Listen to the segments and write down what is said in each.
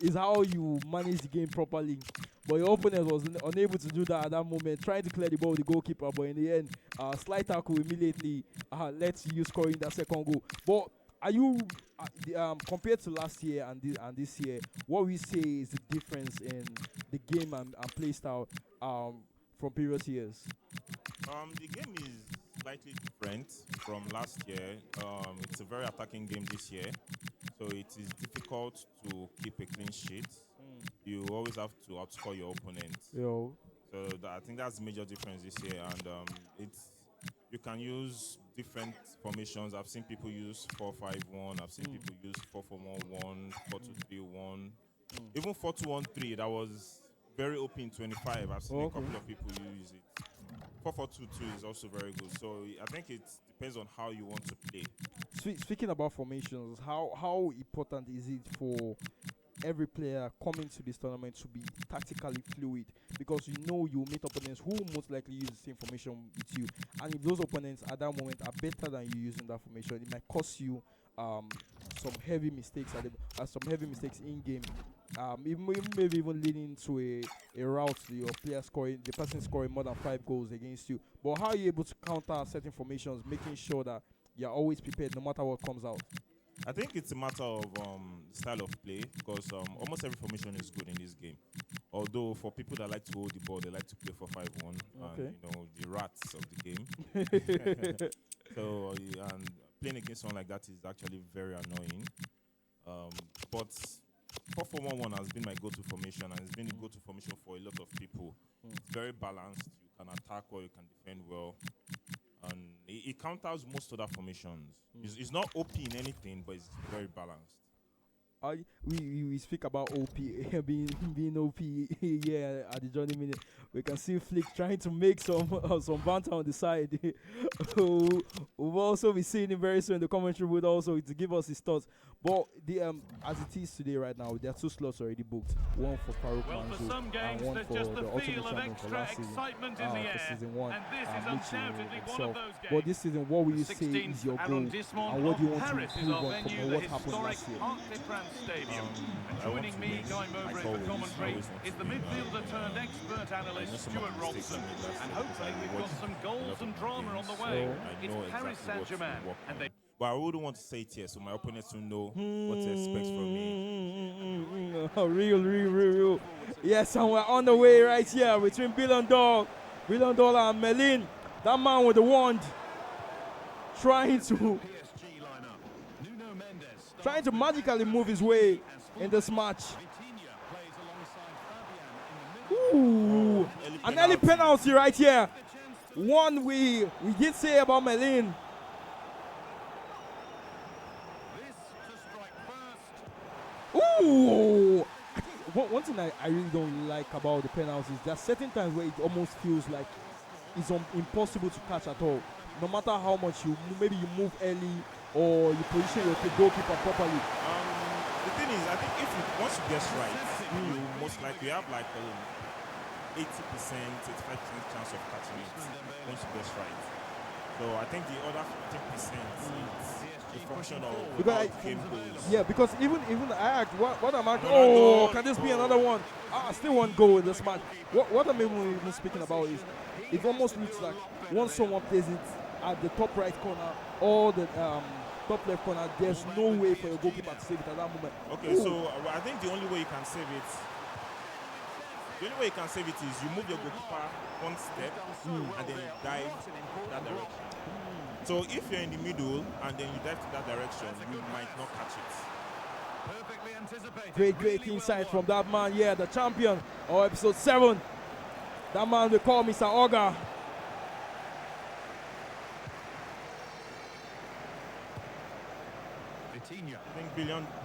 is how you manage the game properly. But your opponent was unable to do that at that moment, trying to clear the ball with the goalkeeper. But in the end, slight tackle immediately lets you scoring that second goal. But are you compared to last year and this year? What we say is the difference in the game and play style from previous years. The game is slightly different from last year. It's a very attacking game this year, so it is difficult to keep a clean sheet. You always have to outscore your opponent. Yo. So I think that's the major difference this year, and you can use different formations. I've seen people use 4-5-1. I've seen people use 4-4-1-1, 4-2-3-1, even 4-2-1-3. That was very open 25. I've seen a couple of people use it. 4-4-2-2 is also very good. So I think it depends on how you want to play. Speaking about formations, how important is it for every player coming to this tournament to be tactically fluid? Because you know you meet opponents who most likely use the same formation with you, and if those opponents at that moment are better than you using that formation, it might cost you some heavy mistakes in game. Maybe even leading to a route to your player scoring, the person scoring more than 5 goals against you. But how are you able to counter certain formations, making sure that you're always prepared no matter what comes out? I think it's a matter of style of play, because almost every formation is good in this game. Although for people that like to hold the ball, they like to play 4-5-1, and the rats of the game. So and playing against someone like that is actually very annoying. But 4-4-1-1 has been my go-to formation, and it's been the go-to formation for a lot of people. It's very balanced. You can attack well, you can defend well, and it counters most other formations. It's not OP in anything, but it's very balanced. We speak about OP being OP yeah at the Johnny minute. We can see Flick trying to make some banter on the side. We'll also be seeing him very soon in the commentary booth also to give us his thoughts. But the as it is today right now, there are 2 slots already booked. One for Farouk Manzo and one for the Ultimate Champion for last season. For season 1, himself. But this season, what will you say is your goal, and what do you want to improve on from what happened last year? Joining me, going over it for commentary, is the midfielder turned expert analyst Stuart Robson. And hopefully we've got some goals and drama on the way. It's Paris Saint-Germain. But I wouldn't want to say it here, so my opponents will know what to expect from me. Real. Yes, and we're on the way right here between Billion Dollar and Merlin. That man with the wand trying to magically move his way in this match. Ooh, an early penalty right here. One we did say about Merlin. Ooh! One thing I really don't like about the penalties, there are certain times where it almost feels like it's impossible to catch at all. No matter how much maybe you move early or you position your goalkeeper properly. The thing is, I think once you guess right, you most likely have like 80%, 85% chance of catching it once you guess right. So I think the other 15% is a function of how the game goes. Yeah, because even I act, what I'm acting, oh, can this be another one? Still one goal in this match. What I'm even speaking about is, it almost looks like once someone plays it at the top right corner or the top left corner, there's no way for your goalkeeper to save it at that moment. Okay, so I think the only way you can save it, is you move your goalkeeper one step and then dive that direction. So if you're in the middle and then you dive to that direction, you might not catch it. Perfectly anticipated. Great insight from that man, the champion of episode 7. That man we call Mr. Oga. I think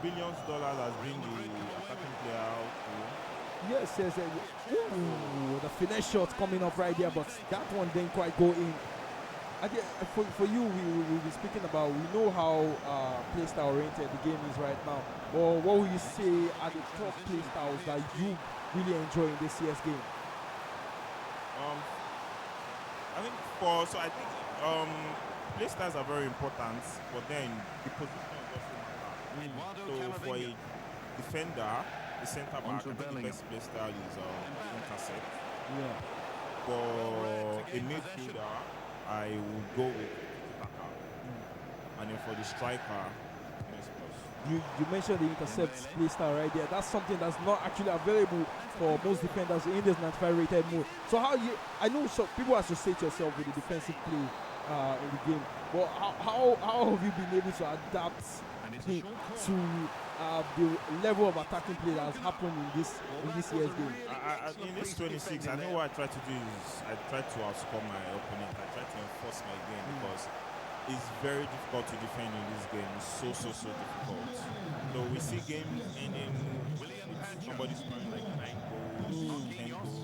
billions dollars has been the attacking player out. Yes. Ooh, the finesse shot coming up right there, but that one didn't quite go in. For you, we'll be speaking about, we know how play style oriented the game is right now. But what will you say are the top play styles that you really enjoy in this year's game? I think play styles are very important, but then the position is also matter. So for a defender, the centre back. I think the best play style is intercept. Yeah. For a midfielder, I would go with Taka. And then for the striker, you mentioned the intercept play style right there. That's something that's not actually available for most defenders in this 95 rated mode. So I know some people associate yourself with the defensive play in the game, but how have you been able to adapt to the level of attacking play that has happened in this year's game? In this 26, I know what I try to do is I try to outscore my opponent. I try to enforce my game because it's very difficult to defend in this game. It's so difficult. So we see games ending with somebody scoring like 9 goals, 10 goals.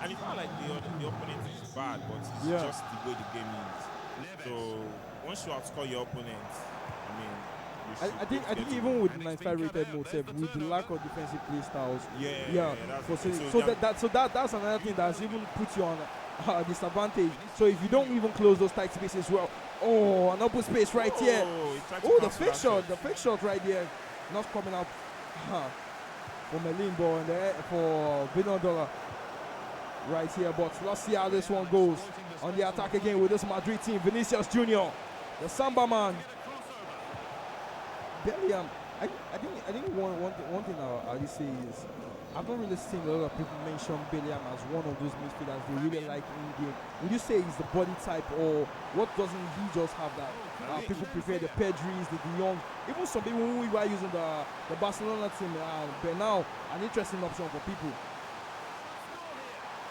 And it's not like the opponent is bad, but it's just the way the game is. So once you outscore your opponent, I mean, I think even with 95 rated mode, with the lack of defensive play styles, that's another thing that's even put you on a disadvantage. So if you don't even close those tight spaces well, an open space right here. The fake shot right there, not coming out for Merlin ball and for $1 right here. But let's see how this one goes on the attack again with this Madrid team. Vinicius Junior, the Samba man. Bellingham, I think one thing I'll say is I've not really seen a lot of people mention Bellingham as one of those midfielders they really like in game. Would you say he's the body type, or what doesn't he just have that? People prefer the Pedris, the De Jong, even some people who were using the Barcelona team. But now an interesting option for people.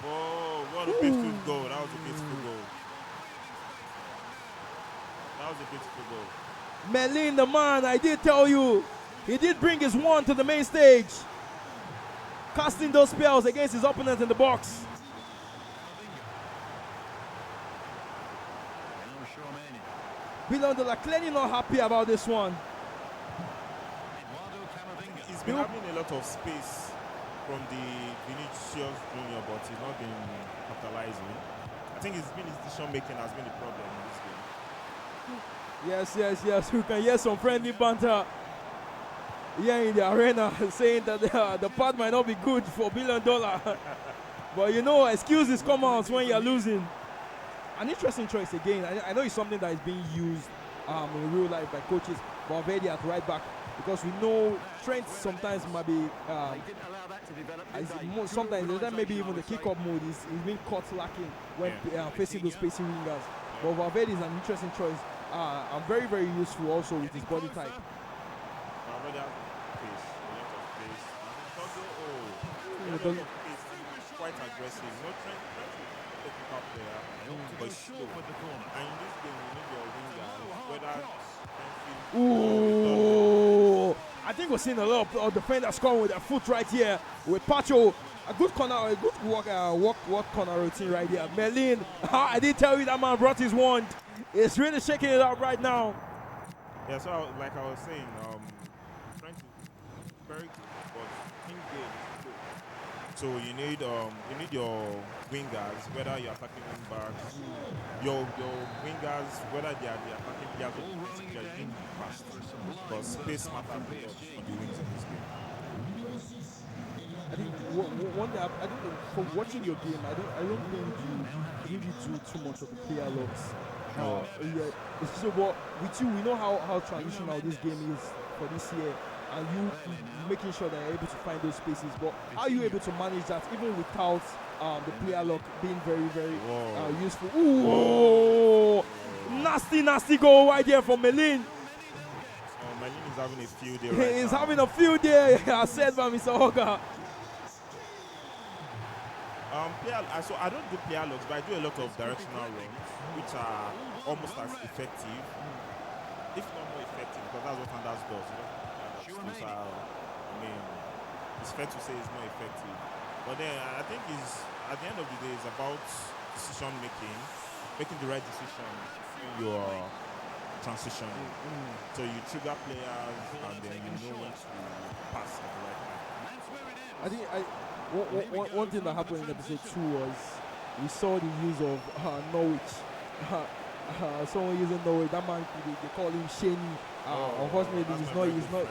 Oh, what a beautiful goal! That was a beautiful goal. Merlin, the man, I did tell you, he did bring his one to the main stage, casting those spells against his opponent in the box. Bilondela clearly not happy about this one. He's been having a lot of space from the Vinicius Junior, but he's not been capitalizing. I think his decision making has been the problem in this game. Yes. We can hear some friendly banter here in the arena saying that the part might not be good for $1 billion. But you know, excuses come out when you're losing. An interesting choice again. I know it's something that is being used in real life by coaches. Valverde at right back, because we know Trent sometimes might be sometimes maybe even the kick-up mode is being caught lacking when facing those spacing wingers. But Valverde is an interesting choice. And very, very useful also with his body type. Quite aggressive. No Trent technical player, but slow. And in this game, you need your wingers, I think we're seeing a lot of defenders scoring with their foot right here with Pacho. A good corner, a good walk corner routine right here. Merlin, I did tell you that man brought his wand. It's really shaking it up right now. Yeah, so like I was saying, Trent is very good, but in game is good. So you need your wingers, whether you're attacking wing backs, your wingers, whether they are the attacking players or they are in fast. Because space matters on the wings in this game. I think one thing, I think for watching your game, I don't think you do too much of the player locks. So, but with you, we know how transitional this game is for this year, and you making sure that you're able to find those spaces. But how are you able to manage that even without the player lock being very, very useful? Ooh, nasty goal right there from Merlin. Merlin is having a field day right now. He's having a field day, said by Mr. Hoga. So I don't do player locks, but I do a lot of directional runs, which are almost as effective, if not more effective, because that's what Anders does. I mean, it's fair to say it's more effective. But then I think at the end of the day, it's about decision making the right decision in your transition. So you trigger players, and then you know when to pass at the right time. I think one thing that happened in episode 2 was we saw the use of Norwich. Someone using Norwich. That man, they call him Shaney. Unfortunately, he's not.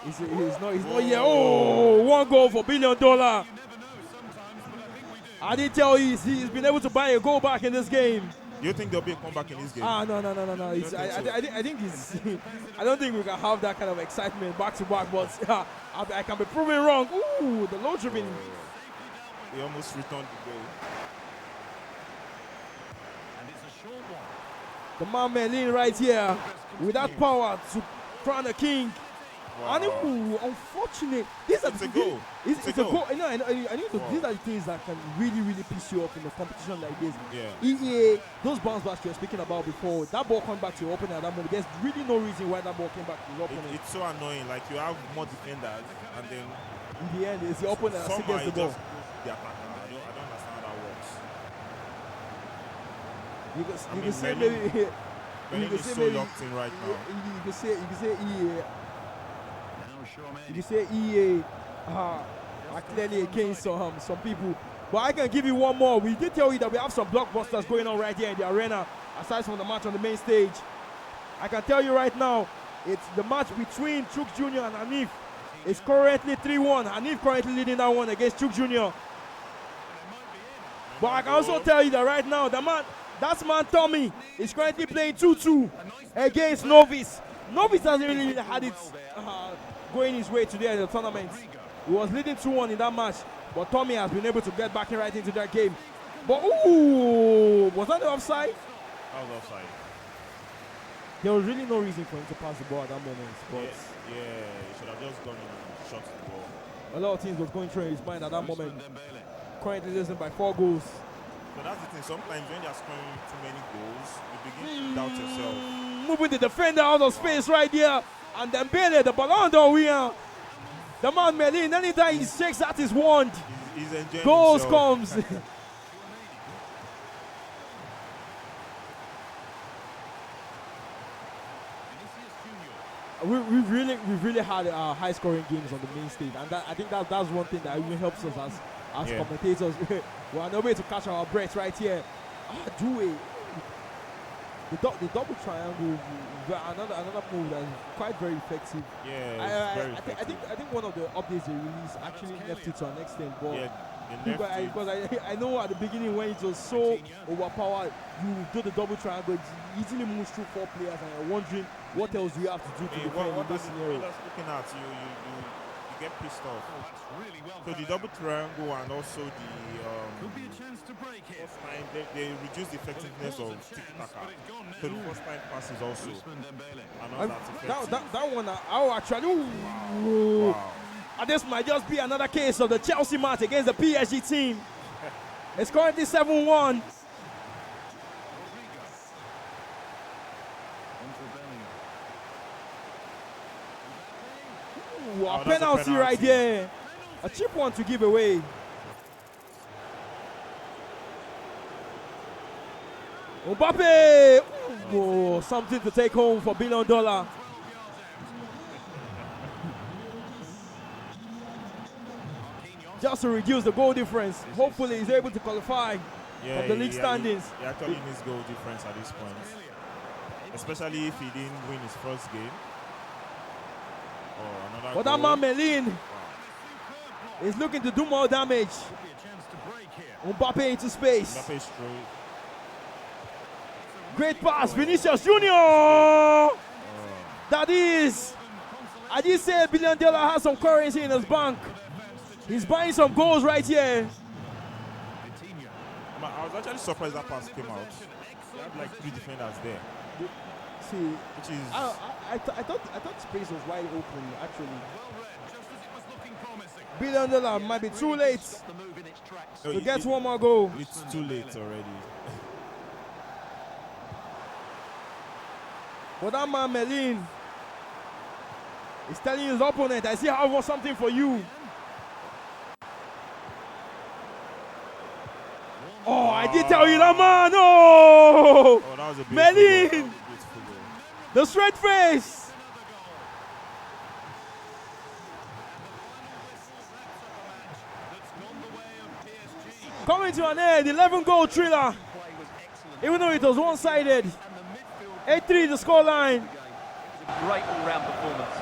He's not yet. Oh, 1 goal for $1 billion. I did tell you he's been able to buy a goal back in this game. Do you think there'll be a comeback in this game? No. I think it's. I don't think we can have that kind of excitement back to back, but I can be proven wrong. Ooh, the low dribbling. He almost returned the goal. And it's a short one. The man Merlin right here with that power to crown a king. Wow. And ooh, unfortunate. It's a goal. It's a goal. I know. These are the things that can really piss you off in a competition like this. Yeah. EA, those bounce backs you were speaking about before, that ball come back to your opponent at that moment. There's really no reason why that ball came back to your opponent. It's so annoying. Like you have more defenders, and then in the end, it's the opponent that still gets the ball. The attacker. I don't understand how that works. You can say maybe. Merlin is so locked in right now. You can say EA. You can say EA are clearly against some people. But I can give you one more. We did tell you that we have some blockbusters going on right here in the arena, aside from the match on the main stage. I can tell you right now, it's the match between Chuk Jr. and Hanif. It's currently 3-1. Hanif currently leading that one against Chuk Jr. But I can also tell you that right now, that's man Tommy is currently playing 2-2 against Novice. Novice hasn't really had it going his way today in the tournament. He was leading 2-1 in that match, but Tommy has been able to get back in right into that game. But ooh, was that the offside? That was offside. There was really no reason for him to pass the ball at that moment. But yeah, he should have just gone and shot the ball. A lot of things was going through his mind at that moment. Currently losing by 4 goals. But that's the thing, sometimes when you're scoring too many goals, you begin to doubt yourself. Moving the defender out of space right there. And then Bailey, the ballon d'or, the man Merlin, anytime he shakes out his wand, he's enjoying goals himself. comes. We've really had high scoring games on the main stage, and I think that's one thing that even helps us as commentators. We are not able to catch our breath right here. The double triangle, another move that is quite very effective. Yeah, I think one of the updates they released actually left it to an extent, but because I know at the beginning when it was so overpowered, you do the double triangle, it easily moves through 4 players, and you're wondering what else do you have to do to defend in this scenario. Looking at you get pissed off. So the double triangle and also the first time they reduce the effectiveness of tiki-taka. So the first time passes also. That one, actually. Wow. And this might just be another case of the Chelsea match against the PSG team. It's currently 7-1. Ooh, a penalty right there. A cheap one to give away. Mbappe! Oh, something to take home for $1 billion. Just to reduce the goal difference. Hopefully he's able to qualify for the league standings. He actually needs goal difference at this point. Especially if he didn't win his first game. But that man Merlin is looking to do more damage. Mbappe into space. Mbappe's through. Great pass, Vinicius Junior. That is, I did say $1 billion has some currency in his bank. He's buying some goals right here. I was actually surprised that pass came out. He had like 3 defenders there. See, which is I thought space was wide open actually. $1 billion might be too late to get one more goal. It's too late already. But that man Merlin is telling his opponent, I see I have something for you. Oh, I did tell you that man. Oh, that was a Merlin, the straight face. Coming to an end, 11-goal thriller. Even though it was one-sided. 8-3 the scoreline. Great all-round performance.